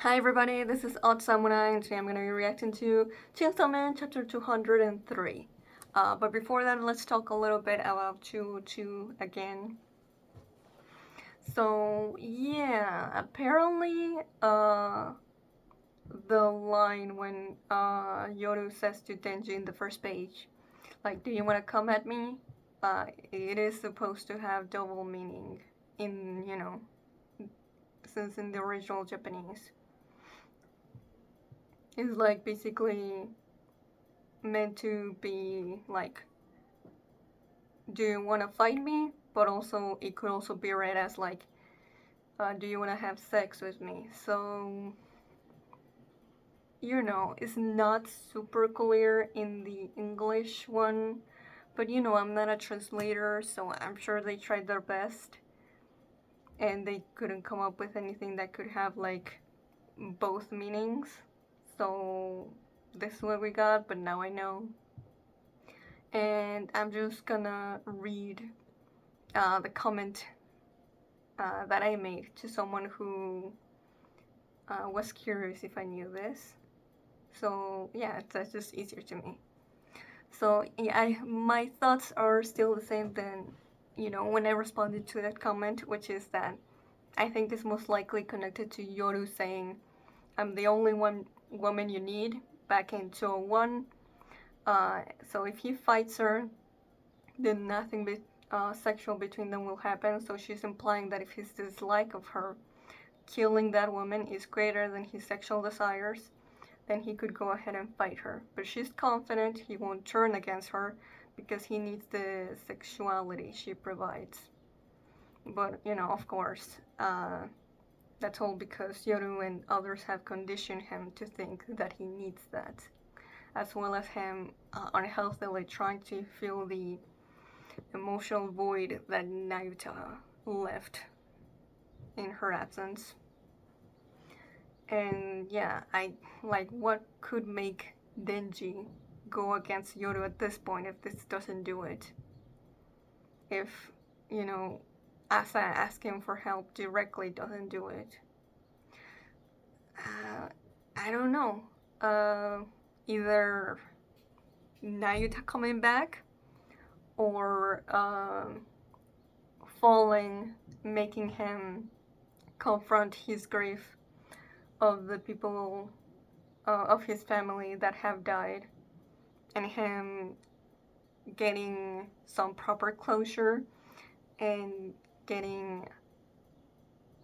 Hi everybody, this is Odd Samurai and today I'm going to be reacting to Chainsaw Man chapter 203. But before that, let's talk a little bit about 202 again. So yeah, apparently the line when Yoru says to Denji in the first page, like, do you want to come at me? It is supposed to have double meaning in, since in the original Japanese. It's like basically meant to be like, do you want to fight me? But also, it could also be read as like, do you want to have sex with me? So, it's not super clear in the English one, but I'm not a translator, so I'm sure they tried their best and they couldn't come up with anything that could have like both meanings. So, this is what we got, but now I know. And I'm just gonna read the comment that I made to someone who was curious if I knew this. So yeah, that's just easier to me. So yeah, my thoughts are still the same than when I responded to that comment, which is that I think it's most likely connected to Yoru saying, "I'm the only woman you need" back in 201. So if he fights her, then nothing sexual between them will happen. So she's implying that if his dislike of her killing that woman is greater than his sexual desires, then he could go ahead and fight her. But she's confident he won't turn against her because he needs the sexuality she provides. But, of course, that's all because Yoru and others have conditioned him to think that he needs that, as well as him unhealthily trying to fill the emotional void that Nayuta left in her absence. And yeah, I like, what could make Denji go against Yoru at this point if this doesn't do it? If, Asa asking for help directly doesn't do it. I don't know. Either Nayuta coming back or falling, making him confront his grief of the people of his family that have died, and him getting some proper closure and getting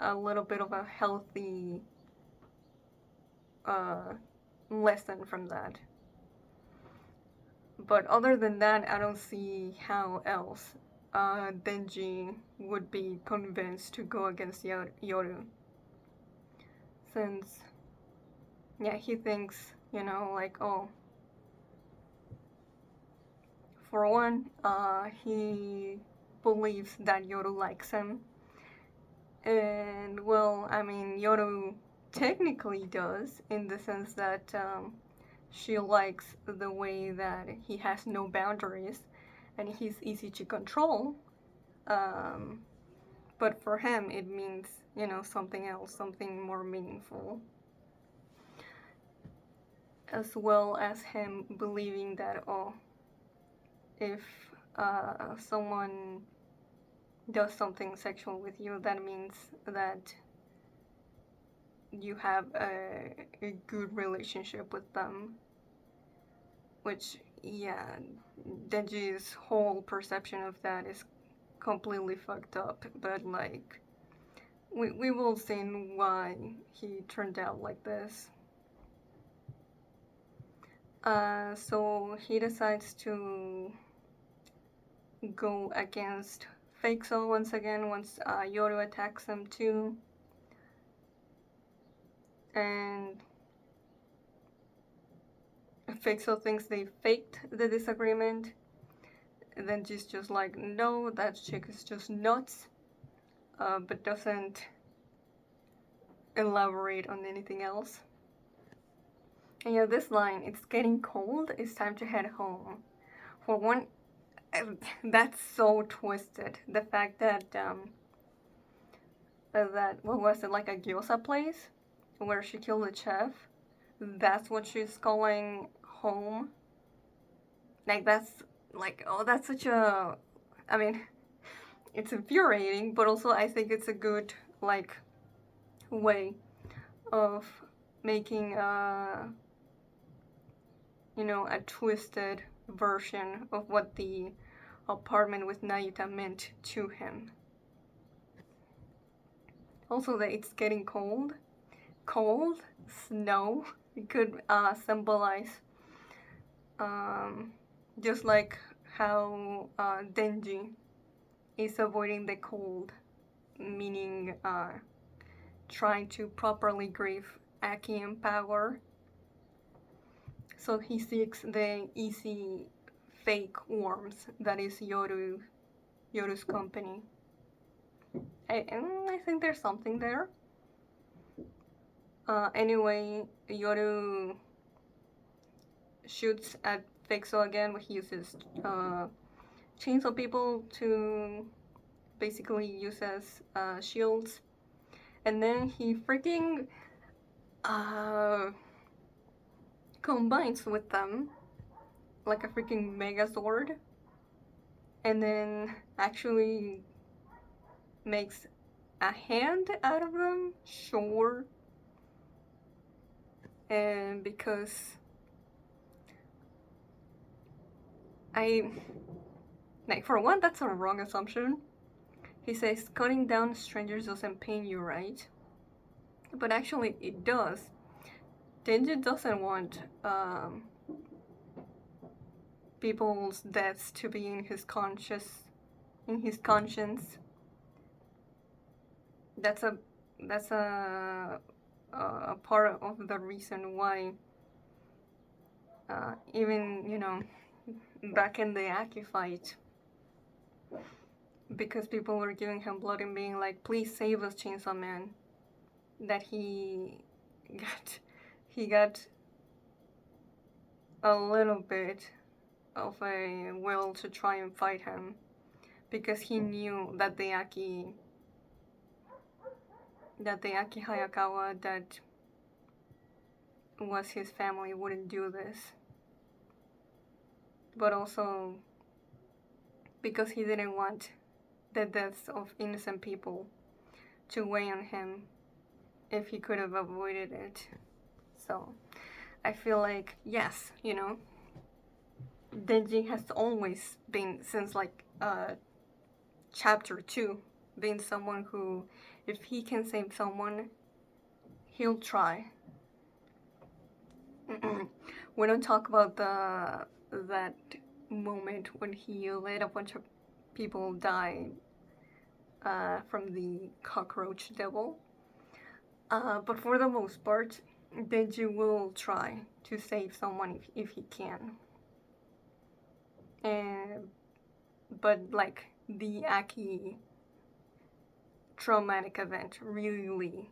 a little bit of a healthy lesson from that. But other than that, I don't see how else Denji would be convinced to go against Yoru. Since, yeah, he thinks, like, oh, for one, he believes that Yoru likes him. And, well, I mean, Yoru technically does, in the sense that she likes the way that he has no boundaries and he's easy to control. But for him, it means, something else, something more meaningful. As well as him believing that, oh, if someone does something sexual with you, that means that you have a good relationship with them. Which, yeah, Denji's whole perception of that is completely fucked up, but like, we will see why he turned out like this. So he decides to go against Fakesaw once again once Yoru attacks him too. And Fakesaw thinks they faked the disagreement. And then she's just like, no, that chick is just nuts. But doesn't elaborate on anything else. And yeah, this line, it's getting cold, it's time to head home. For one, that's so twisted. The fact that, what was it, like a gyoza place? where she killed the chef, that's what she's calling home. Like, that's like, oh, that's such a, I mean, it's infuriating, but also I think it's a good, like, way of making a twisted version of what the apartment with Nayuta meant to him. Also, that it's getting cold. Cold, snow, it could symbolize just like how Denji is avoiding the cold, meaning trying to properly grieve Aki in power. So he seeks the easy fake warmth that is Yoru's company. I think there's something there. Anyway, Yoru shoots at Fakesaw again, but he uses chainsaw people to basically use as shields. And then he freaking combines with them like a freaking megazord, and then actually makes a hand out of them, sure. And because for one, that's a wrong assumption. He says cutting down strangers doesn't pain you, right? But actually it does. Denji doesn't want people's deaths to be in his conscience. That's a part of the reason why even back in the Aki fight, because people were giving him blood and being like, please save us, Chainsaw Man, that he got a little bit of a will to try and fight him, because he knew that the Aki Hayakawa, that was his family, wouldn't do this. But also because he didn't want the deaths of innocent people to weigh on him if he could have avoided it. So I feel like, yes, Denji has always been, since like chapter 2, being someone who, if he can save someone, he'll try. We don't talk about that moment when he let a bunch of people die from the cockroach devil. But for the most part, Denji will try to save someone if he can. But like the Aki traumatic event really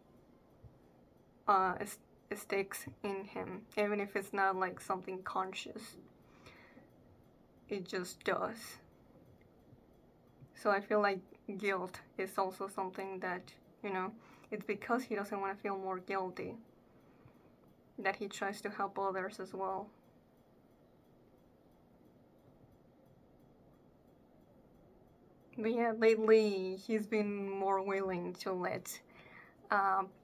sticks in him, even if it's not like something conscious. It just does. So I feel like guilt is also something that, it's because he doesn't want to feel more guilty that he tries to help others as well. But yeah, lately he's been more willing to let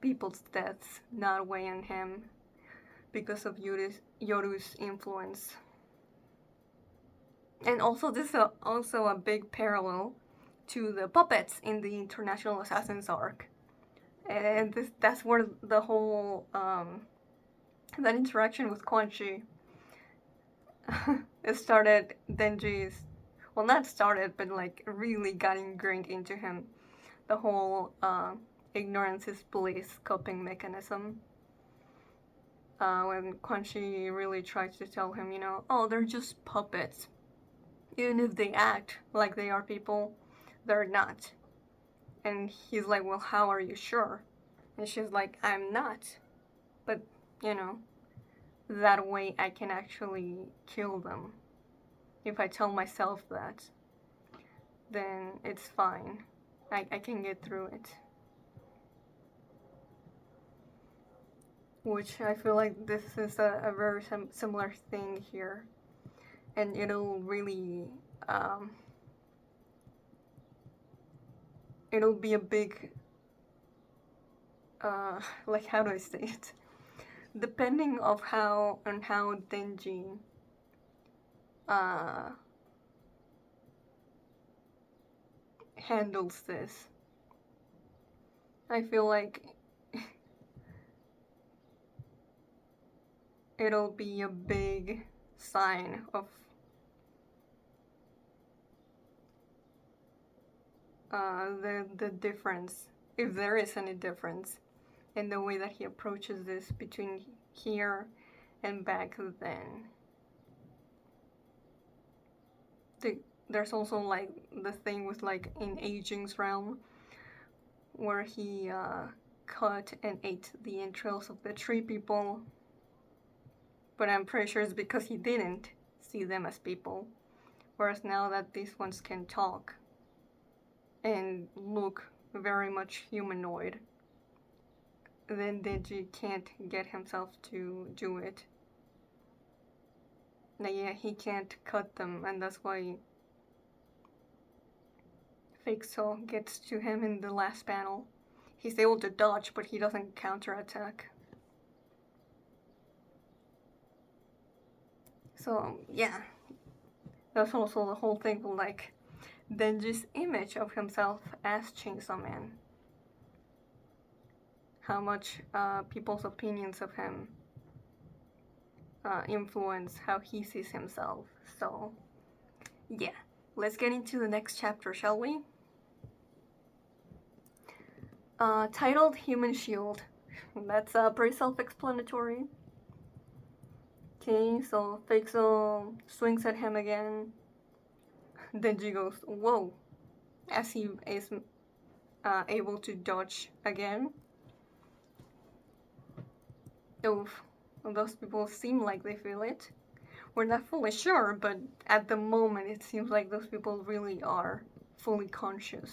people's deaths not weigh on him because of Yoru's influence. And also, this is also a big parallel to the puppets in the International Assassins arc. And that's where the whole that interaction with Quan Chi it started. Denji's, well, not started, but like really got ingrained into him. The whole ignorance is bliss coping mechanism. When Quan Chi really tries to tell him, oh, they're just puppets. Even if they act like they are people, they're not. And he's like, well, how are you sure? And she's like, I'm not. But, that way I can actually kill them. If I tell myself that, then it's fine. I can get through it. which I feel like this is a very similar thing here, and it'll really it'll be a big like, how do I say it? Depending of how Denji uh, handles this, I feel like it'll be a big sign of the difference, if there is any difference, in the way that he approaches this between here and back then. There's also like the thing with like in Aging's realm, where he cut and ate the entrails of the tree people, but I'm pretty sure it's because he didn't see them as people, whereas now that these ones can talk and look very much humanoid, then Denji can't get himself to do it. Now, yeah, he can't cut them, and that's why Fakesaw gets to him in the last panel. He's able to dodge, but he doesn't counterattack. So, yeah. That's also the whole thing with, like, Denji's image of himself as Chainsaw Man. How much people's opinions of him influence how he sees himself. So, yeah. Let's get into the next chapter, shall we? Titled Human Shield. That's pretty self-explanatory. Okay, so Fakesaw swings at him again. Denji goes, whoa, as he is able to dodge again. Oof, those people seem like they feel it. We're not fully sure, but at the moment it seems like those people really are fully conscious.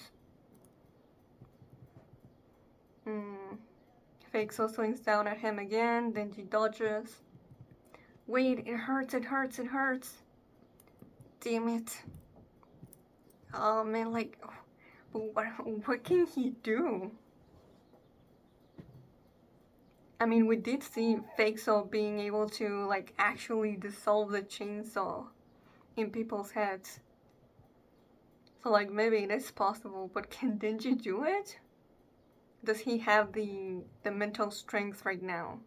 Fakesaw swings down at him again, Denji dodges. Wait, it hurts, it hurts, it hurts. Damn it. Oh man, like, what can he do? I mean, we did see Fakesaw being able to, like, actually dissolve the chainsaw in people's heads. So, like, maybe it is possible, but can Denji do it? Does he have the mental strength right now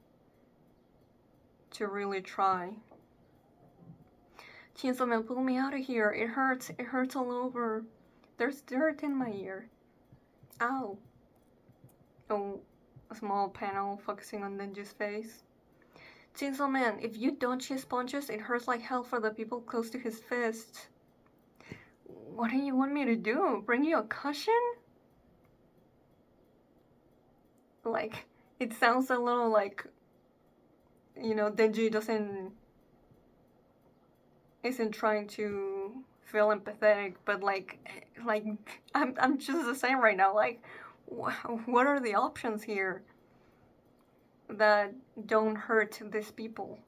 to really try? Chainsaw Man, pull me out of here. It hurts all over. There's dirt in my ear. Ow. Oh, a small panel focusing on Denji's face. Chainsaw Man, if you dodge his punches, it hurts like hell for the people close to his fists. What do you want me to do? Bring you a cushion? Like, it sounds a little like, you know, Denji isn't trying to feel empathetic, but like I'm just the same right now. Like, what are the options here that don't hurt these people?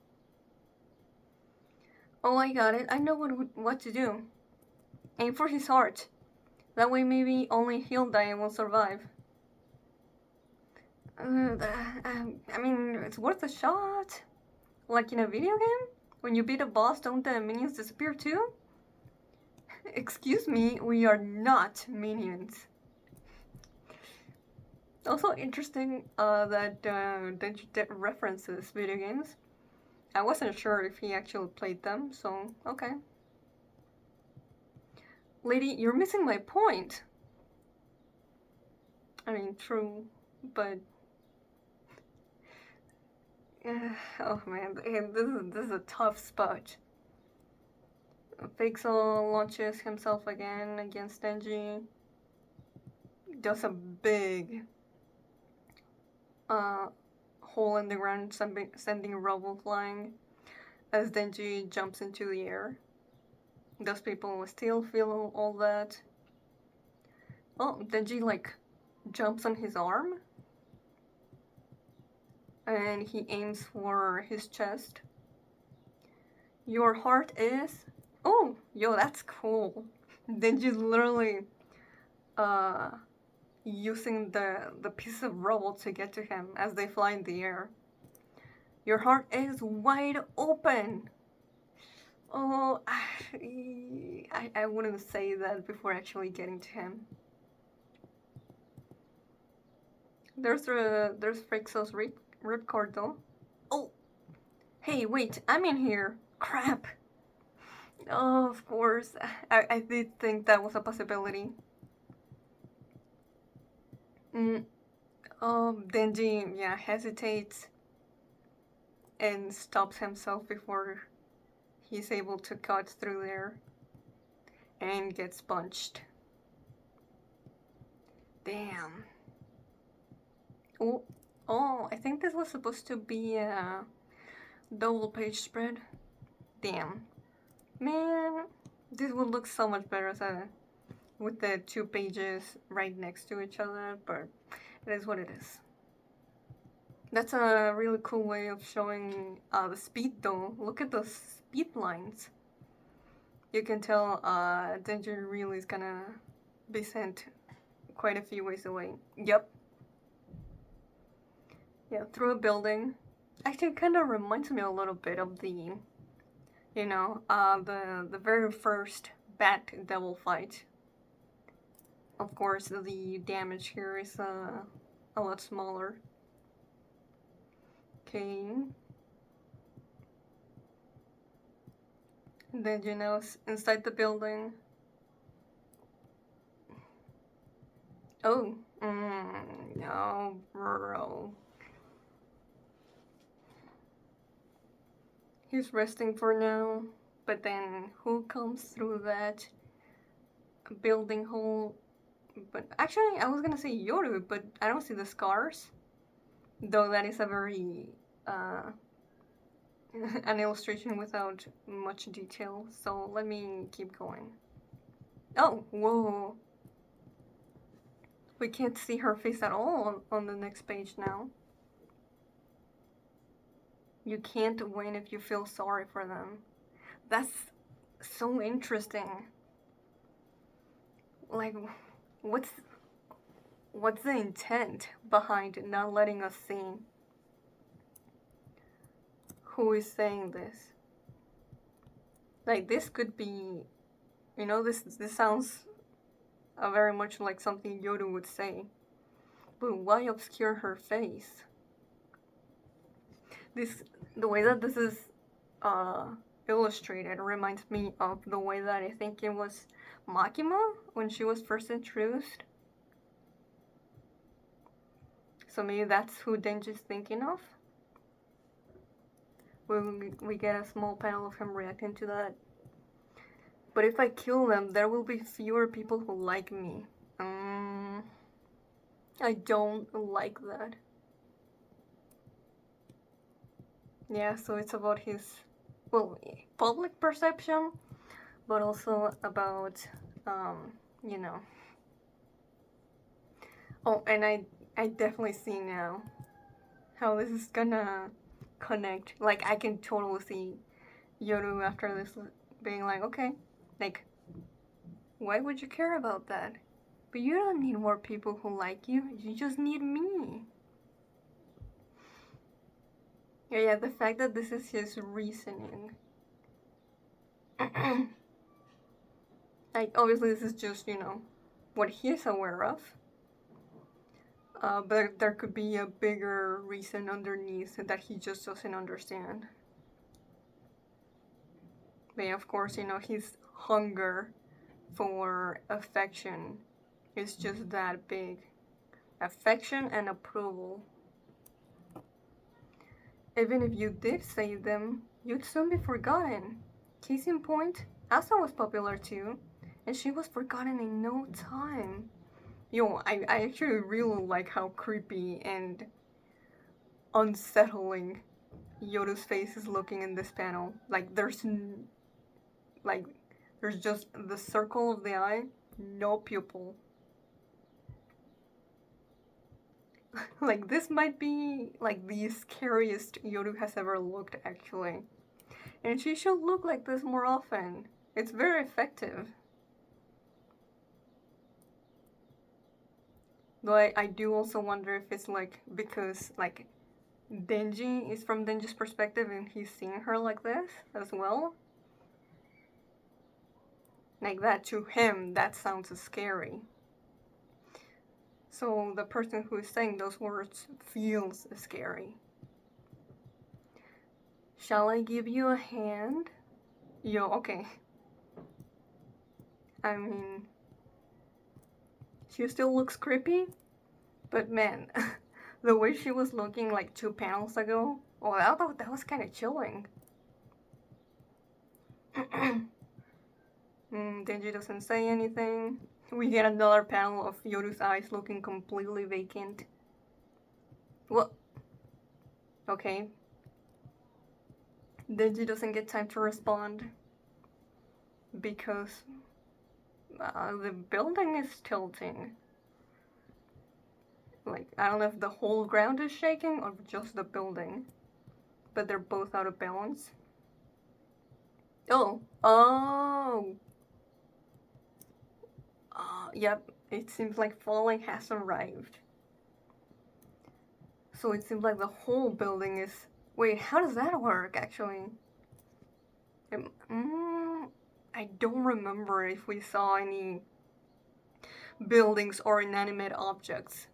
Oh, I got it. I know what to do. Aim for his heart. That way maybe only he'll die and will survive. I mean, it's worth a shot. Like in a video game? When you beat a boss, don't the minions disappear too? Excuse me, we are not minions. Also interesting that Denji references video games. I wasn't sure if he actually played them, so okay. Lady, you're missing my point. I mean, true, but oh man, this is a tough spot. Fakesaw launches himself again against Denji. Does a big hole in the ground, sending rubble flying as Denji jumps into the air. Those people still feel all that. Oh, Denji like jumps on his arm. and he aims for his chest. Your heart is... Oh, yo, that's cool. Denji's literally using the piece of rubble to get to him as they fly in the air. Your heart is wide open. Oh, I wouldn't say that before actually getting to him. There's Fakesaw ripcord though. Oh, hey, wait, I'm in here. Crap. Oh, of course. I did think that was a possibility. Denji, yeah, hesitates and stops himself before he's able to cut through there and gets punched. Damn. Oh, I think this was supposed to be a double page spread. Damn. Man, this would look so much better as with the 2 pages right next to each other, but it is what it is. That's a really cool way of showing the speed though. Look at those speed lines. You can tell Denji really is gonna be sent quite a few ways away. Yep. Yeah, through a building. Actually, it kind of reminds me a little bit of the, you know, the very first Bat Devil fight. Of course, the damage here is a lot smaller. Okay. And then, you know, inside the building. Oh, no, bro. He's resting for now, but then who comes through that building hole? But actually, I was gonna say Yoru, but I don't see the scars. Though that is a very, an illustration without much detail, so let me keep going. Oh, whoa. We can't see her face at all on the next page now. You can't win if you feel sorry for them. That's so interesting. Like, what's the intent behind not letting us see? Who is saying this? Like, this could be, you know, this sounds very much like something Yoru would say. But why obscure her face? The way that this is illustrated reminds me of the way that I think it was Makima when she was first introduced. So maybe that's who Denji's thinking of. We get a small panel of him reacting to that. But if I kill them, there will be fewer people who like me. I don't like that. Yeah, so it's about his, well, public perception, but also about, you know. Oh, and I definitely see now how this is gonna connect. Like, I can totally see Yoru after this being like, okay, like, why would you care about that? But you don't need more people who like you, you just need me. Yeah, the fact that this is his reasoning. Like, obviously this is just, you know, what he's aware of. But there could be a bigger reason underneath that he just doesn't understand. But yeah, of course, you know, his hunger for affection is just that big. Affection and approval. Even if you did save them, you'd soon be forgotten. Case in point, Asa was popular too, and she was forgotten in no time. Yo, I actually really like how creepy and unsettling Yoru's face is looking in this panel. Like, there's just the circle of the eye, no pupil. Like, this might be, like, the scariest Yoru has ever looked, actually. And she should look like this more often. It's very effective. Though I do also wonder if it's, like, because, like, Denji is from Denji's perspective and he's seeing her like this as well. Like that, to him, that sounds scary. So the person who is saying those words feels scary. Shall I give you a hand? Yo, okay. I mean, she still looks creepy, but man, the way she was looking like 2 panels ago, oh, that was kind of chilling. Denji doesn't say anything. We get another panel of Yoru's eyes looking completely vacant. What? Okay. Denji doesn't get time to respond because the building is tilting. Like, I don't know if the whole ground is shaking or just the building, but they're both out of balance. Oh. Yep, it seems like falling has arrived. So it seems like the whole building is... Wait, how does that work, actually? I don't remember if we saw any buildings or inanimate objects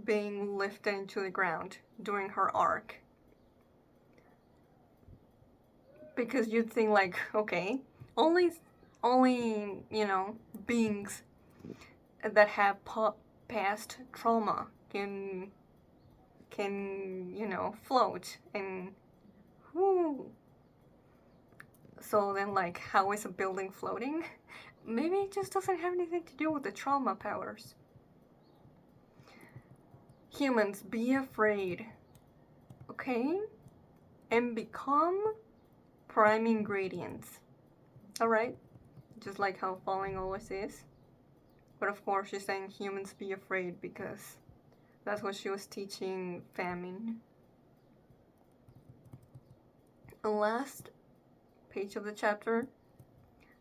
being lifted into the ground during her arc. Because you'd think, like, okay, only you know, beings that have past trauma can you know, float, and whoo. So then, like, how is a building floating? Maybe it just doesn't have anything to do with the trauma powers. Humans, be afraid. Okay? And become prime ingredients. Alright? Just like how falling always is. But of course, she's saying humans be afraid because that's what she was teaching Famine. The last page of the chapter,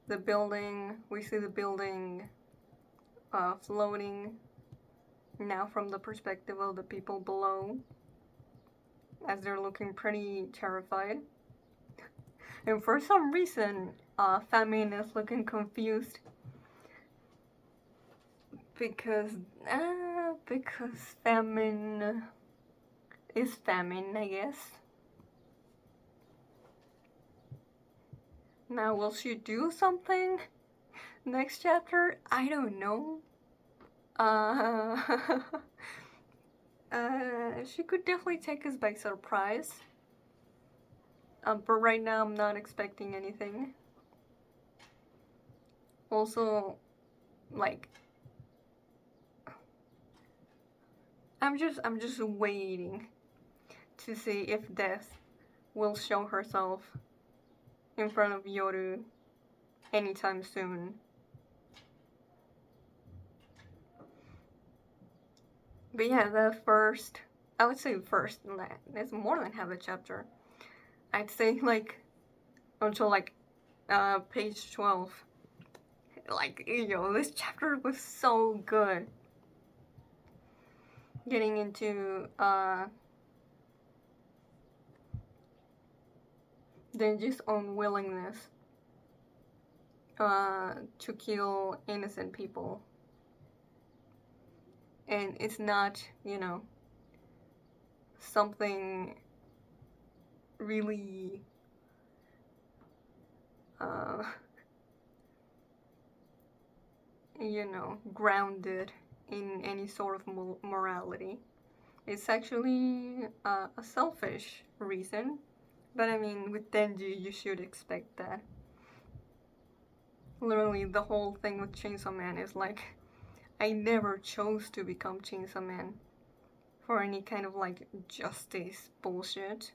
the building, we see the building floating now from the perspective of the people below, as they're looking pretty terrified. And for some reason, Famine is looking confused because Famine is Famine, I guess. Now, will she do something next chapter? I don't know. She could definitely take us by surprise. But right now I'm not expecting anything. Also, like, I'm just waiting to see if Death will show herself in front of Yoru anytime soon. But yeah, I would say it's more than half a chapter. I'd say, like, until, like, page 12. Like, this chapter was so good. Getting into, Denji's unwillingness, to kill innocent people. And it's not, something really, grounded in any sort of morality. It's actually a selfish reason, but I mean, with Denji, you should expect that. Literally, the whole thing with Chainsaw Man is like, I never chose to become Chainsaw Man for any kind of, like, justice bullshit.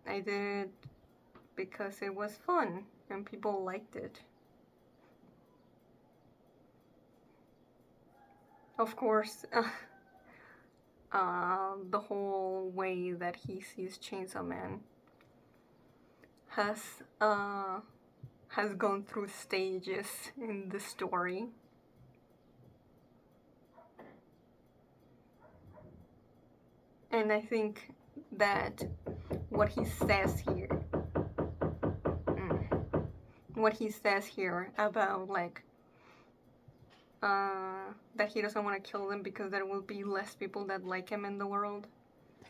I did it because it was fun and people liked it. Of course, the whole way that he sees Chainsaw Man has uh, has gone through stages in the story. And I think that what he says here, what he says here about like that he doesn't want to kill them because there will be less people that like him in the world,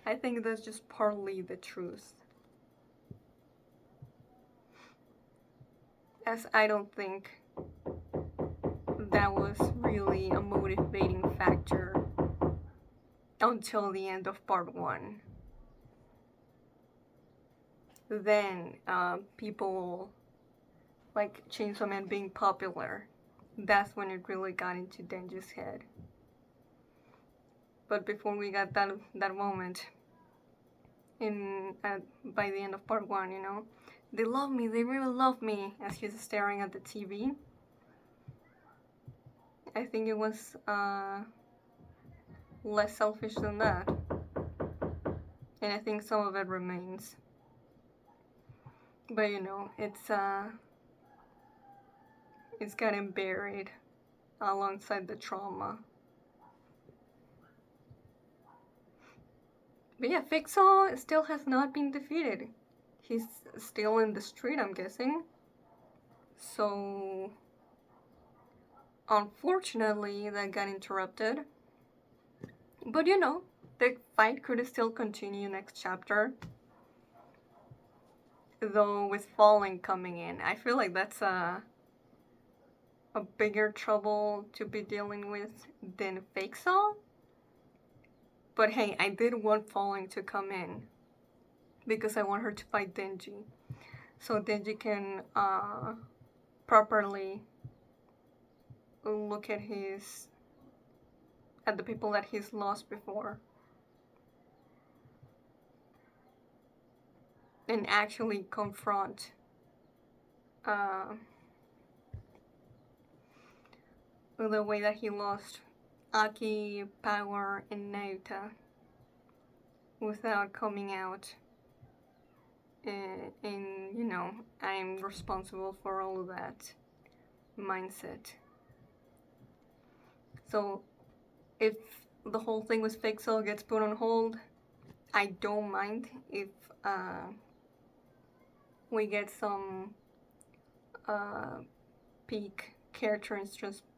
I think that's just partly the truth. As I don't think that was really a motivating factor until the end of part 1. Then people like Chainsaw Man being popular, that's when it really got into Denji's head. But before we got that moment by the end of part 1, you know, they love me, they really love me, as he's staring at the TV. I think it was less selfish than that. And I think some of it remains. But you know, it's getting buried alongside the trauma. But yeah, Fakesaw still has not been defeated. He's still in the street, I'm guessing. So, unfortunately, that got interrupted. But you know, the fight could still continue next chapter. Though with Falling coming in, I feel like that's a bigger trouble to be dealing with than Fakesaw. But hey, I did want Falling to come in because I want her to fight Denji, so Denji can properly look at the people that he's lost before and actually confront the way that he lost Aki, Power, and Naota without coming out and you know, I'm responsible for all of that mindset. So if the whole thing with Fakesaw gets put on hold, I don't mind if we get some peak character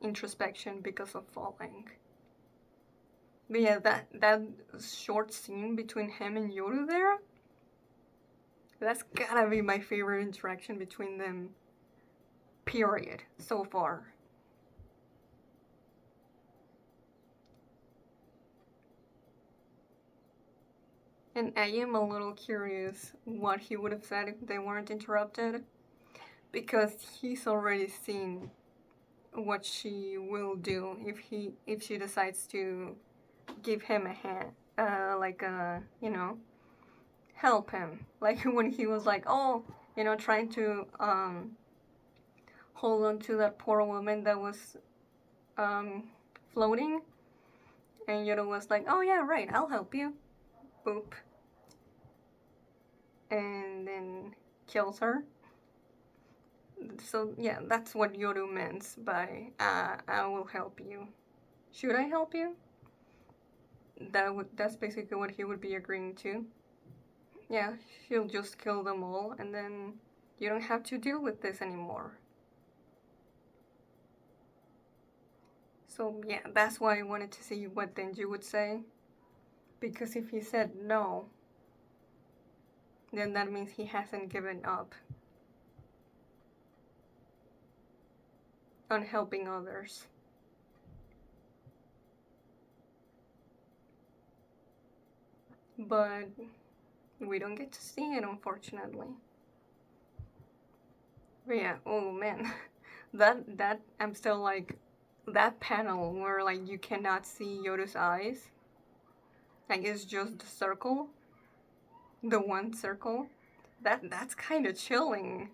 introspection because of Falling. But yeah, that short scene between him and Yoru there, that's gotta be my favorite interaction between them, period, so far. And I am a little curious what he would have said if they weren't interrupted, because he's already seen what she will do if she decides to give him a hand, you know, help him. Like when he was like, oh, you know, trying to hold on to that poor woman that was floating, and Yoda was like, oh yeah, right, I'll help you. Boop. And then kills her. So yeah, that's what Yoru meant by I will help you. Should I help you? That's basically what he would be agreeing to. Yeah, he'll just kill them all, and then you don't have to deal with this anymore. So yeah, that's why I wanted to see what Denji would say. Because if he said no, then that means he hasn't given up on helping others. But we don't get to see it, unfortunately. But yeah, oh man, that I'm still like, that panel where like you cannot see Yoda's eyes, like it's just the circle, the one circle. That's kind of chilling.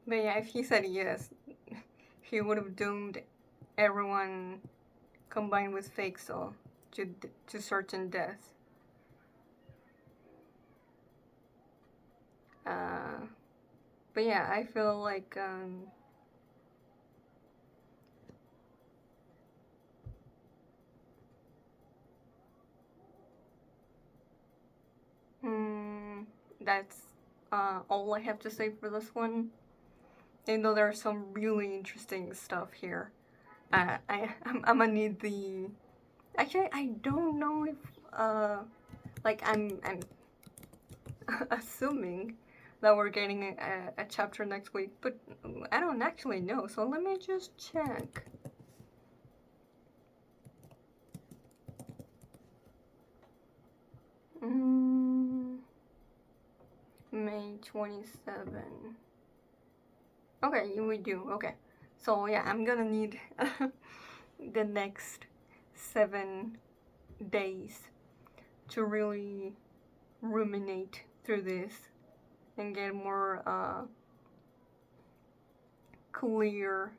But yeah, if he said yes, he would have doomed everyone combined with Fakesaw to certain death. But yeah, I feel like that's all I have to say for this one. Even though there's some really interesting stuff here, I'm gonna need the. Actually, I don't know if like I'm assuming that we're getting a chapter next week, but I don't actually know. So let me just check. May 27. Okay, we do. Okay. So yeah, I'm gonna need the next 7 days to really ruminate through this and get more clear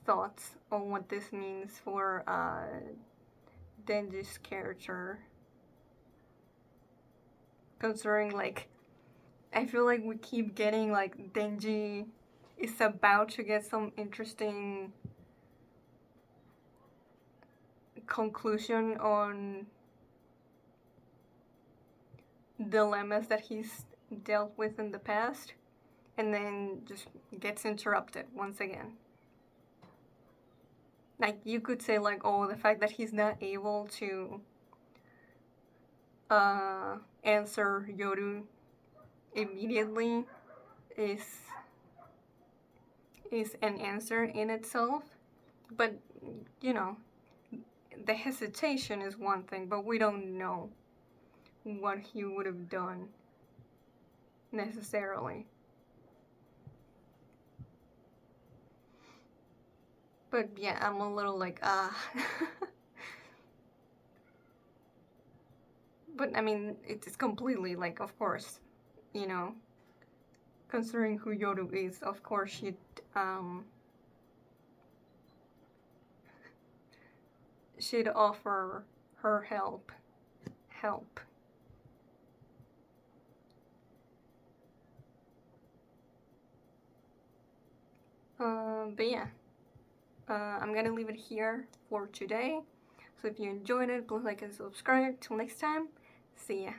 thoughts on what this means for Denji's character. Considering, like, I feel like we keep getting, like, Denji is about to get some interesting conclusion on dilemmas that he's dealt with in the past, and then just gets interrupted once again. Like, you could say, like, oh, the fact that he's not able to answer Yoru immediately is an answer in itself, but you know, the hesitation is one thing, but we don't know what he would have done necessarily. But yeah, I'm a little like, But I mean, it's completely like, of course, you know, considering who Yoru is, of course she'd offer her help. But yeah, I'm gonna leave it here for today. So if you enjoyed it, please like and subscribe. Till next time, see ya.